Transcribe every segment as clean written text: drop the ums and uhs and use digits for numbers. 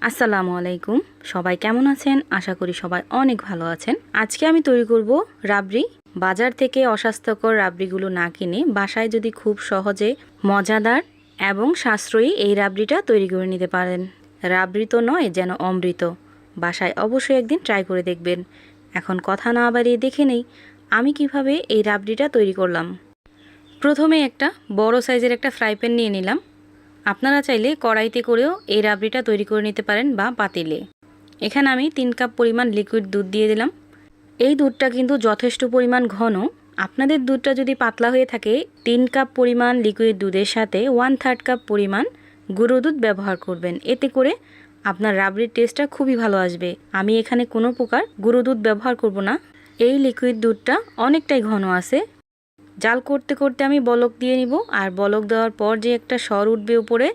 আসসালামু আলাইকুম। সবাই কেমন আছেন? আশা করি সবাই অনেক ভালো আছেন। আজকে আমি তৈরি করব রাবড়ি। বাজার থেকে অস্বাস্থ্যকর রাবড়িগুলো না কিনে বাসায় যদি খুব সহজে মজাদার এবং সাশ্রয়ী এই রাবড়িটা তৈরি করে নিতে পারেন। রাবড়ি তো নয়, যেন অমৃত। বাসায় অবশ্যই একদিন ট্রাই করে দেখবেন। এখন কথা না বাড়িয়ে দেখে নেই আমি কিভাবে এই রাবড়িটা তৈরি করলাম। প্রথমে একটা বড় সাইজের একটা ফ্রাই প্যান নিয়ে নিলাম। আপনারা চাইলে কড়াইতে করেও এই রাবড়িটা তৈরি করে নিতে পারেন বা পাতিলে। এখানে আমি 3 কাপ পরিমাণ লিকুইড দুধ দিয়ে দিলাম। এই দুধটা কিন্তু যথেষ্ট পরিমাণ ঘন। আপনাদের দুধটা যদি পাতলা হয়ে থাকে 3 কাপ পরিমাণ লিকুইড দুধের সাথে 1/3 কাপ পরিমাণ গুঁড়ো দুধ ব্যবহার করবেন। এতে করে আপনার রাবড়ির টেস্টটা খুবই ভালো আসবে। আমি এখানে কোনো প্রকার গুঁড়ো দুধ ব্যবহার করব না। এই লিকুইড দুধটা অনেকটাই ঘন আছে। জাল করতে করতে আমি বলক দিয়ে নিব। আর বলক দেওয়ার পর যে একটা সর উঠবে উপরে,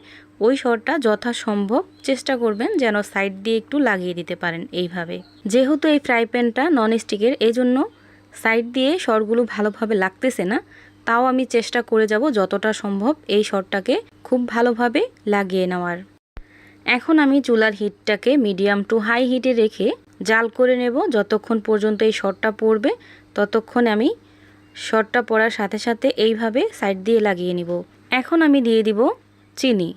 ওই সরটা যথাসম্ভব চেষ্টা করবেন যেন সাইড দিয়ে একটু লাগিয়ে দিতে পারেন এইভাবে। যেহেতু এই ফ্রাই প্যানটা ননস্টিকের, এই জন্য সাইড দিয়ে সরগুলো ভালোভাবে লাগতেছে না। তাও আমি চেষ্টা করে যাব যতটা সম্ভব এই সরটাকে খুব ভালোভাবে লাগিয়ে নেওয়ার। এখন আমি চুলার হিটটাকে মিডিয়াম টু হাই হিটে রেখে জাল করে নেব। যতক্ষণ পর্যন্ত এই সরটা পড়বে ততক্ষণ আমি সরটা পড়ার সাথে সাথে এইভাবে সাইড দিয়ে লাগিয়ে নিব। এখন আমি দিয়ে দিব চিনি।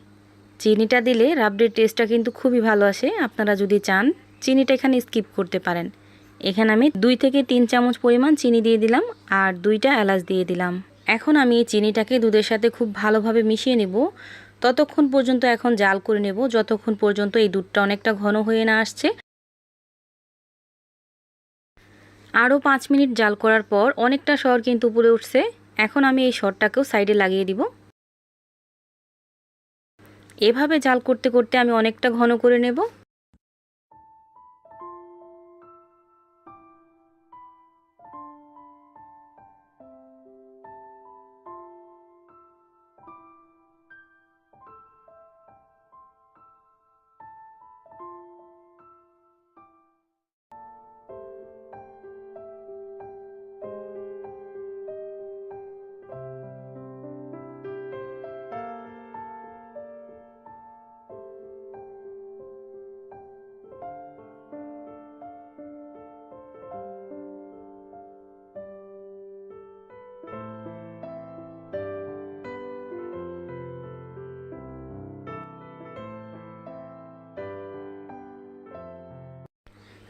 চিনিটা দিলে রাবড়ির টেস্টটা কিন্তু খুবই ভালো আসে। আপনারা যদি চান চিনিটা এখানে স্কিপ করতে পারেন। এখানে আমি 2 থেকে 3 চামচ পরিমাণ চিনি দিয়ে দিলাম আর 2টা এলাচ দিয়ে দিলাম। এখন আমি এই চিনিটাকে দুধের সাথে খুব ভালোভাবে মিশিয়ে নেব। ততক্ষণ পর্যন্ত এখন জাল করে নেব যতক্ষণ পর্যন্ত এই দুধটা অনেকটা ঘন হয়ে না আসছে। আরও 5 মিনিট জাল করার পর অনেকটা সর কিন্তু উপরে উঠছে। এখন আমি এই সরটাকেও সাইডে লাগিয়ে দিব। এভাবে জাল করতে করতে আমি অনেকটা ঘন করে নেব।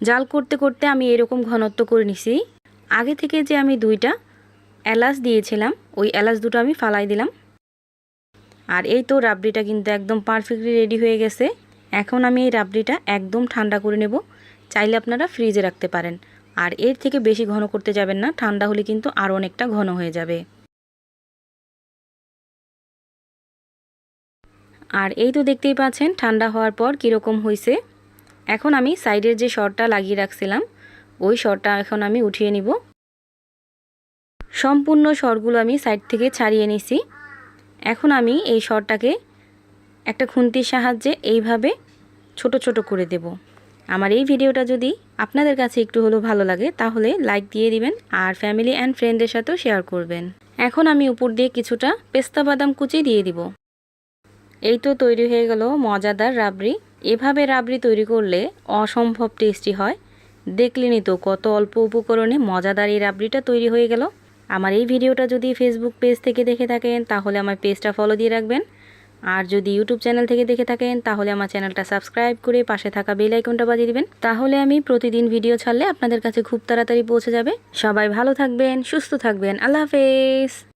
জাল করতে করতে আমি এরকম ঘনত্ব করে নিছি। আগে থেকে যে আমি 2টা এলাচ দিয়েছিলাম, ওই এলাচ দুটো আমি ফালাই দিলাম। আর এই তো রাবড়িটা কিন্তু একদম পারফেক্টলি রেডি হয়ে গেছে। এখন আমি এই রাবড়িটা একদম ঠান্ডা করে নেব। চাইলে আপনারা ফ্রিজে রাখতে পারেন। আর এর থেকে বেশি ঘন করতে যাবেন না, ঠান্ডা হলে কিন্তু আরও অনেকটা ঘন হয়ে যাবে। আর এই তো দেখতেই পাচ্ছেন ঠান্ডা হওয়ার পর কীরকম হয়েছে। এখন আমি সাইডের যে সরটা লাগিয়ে রাখছিলাম ওই সরটা এখন আমি উঠিয়ে নিব। সম্পূর্ণ সরগুলো আমি সাইড থেকে ছাড়িয়ে নিছি। এখন আমি এই সরটাকে একটা খুন্তির সাহায্যে এইভাবে ছোট ছোট করে দেব। আমার এই ভিডিওটা যদি আপনাদের কাছে একটু হলেও ভালো লাগে তাহলে লাইক দিয়ে দিবেন আর ফ্যামিলি অ্যান্ড ফ্রেন্ডদের সাথেও শেয়ার করবেন। এখন আমি উপর দিয়ে কিছুটা পেস্তা বাদাম কুচি দিয়ে দিব। এই তো তৈরি হয়ে গেল মজাদার রাবড়ি। এভাবে রাবড়ি তৈরি করলে অসম্ভব টেস্টি হয়। দেখলেনই তো কত অল্প উপকরণে মজাদার এই রাবড়িটা তৈরি হয়ে গেল। আমার এই ভিডিওটা যদি ফেসবুক পেজ থেকে দেখে থাকেন তাহলে আমার পেজটা ফলো দিয়ে রাখবেন। আর যদি ইউটিউব চ্যানেল থেকে দেখে থাকেন তাহলে আমার চ্যানেলটা সাবস্ক্রাইব করে পাশে থাকা বেল আইকনটা বাজিয়ে দিবেন। তাহলে আমি প্রতিদিন ভিডিও ছাড়লে আপনাদের কাছে খুব তাড়াতাড়ি পৌঁছে যাবে। সবাই ভালো থাকবেন, সুস্থ থাকবেন। আল্লাহ হাফেজ।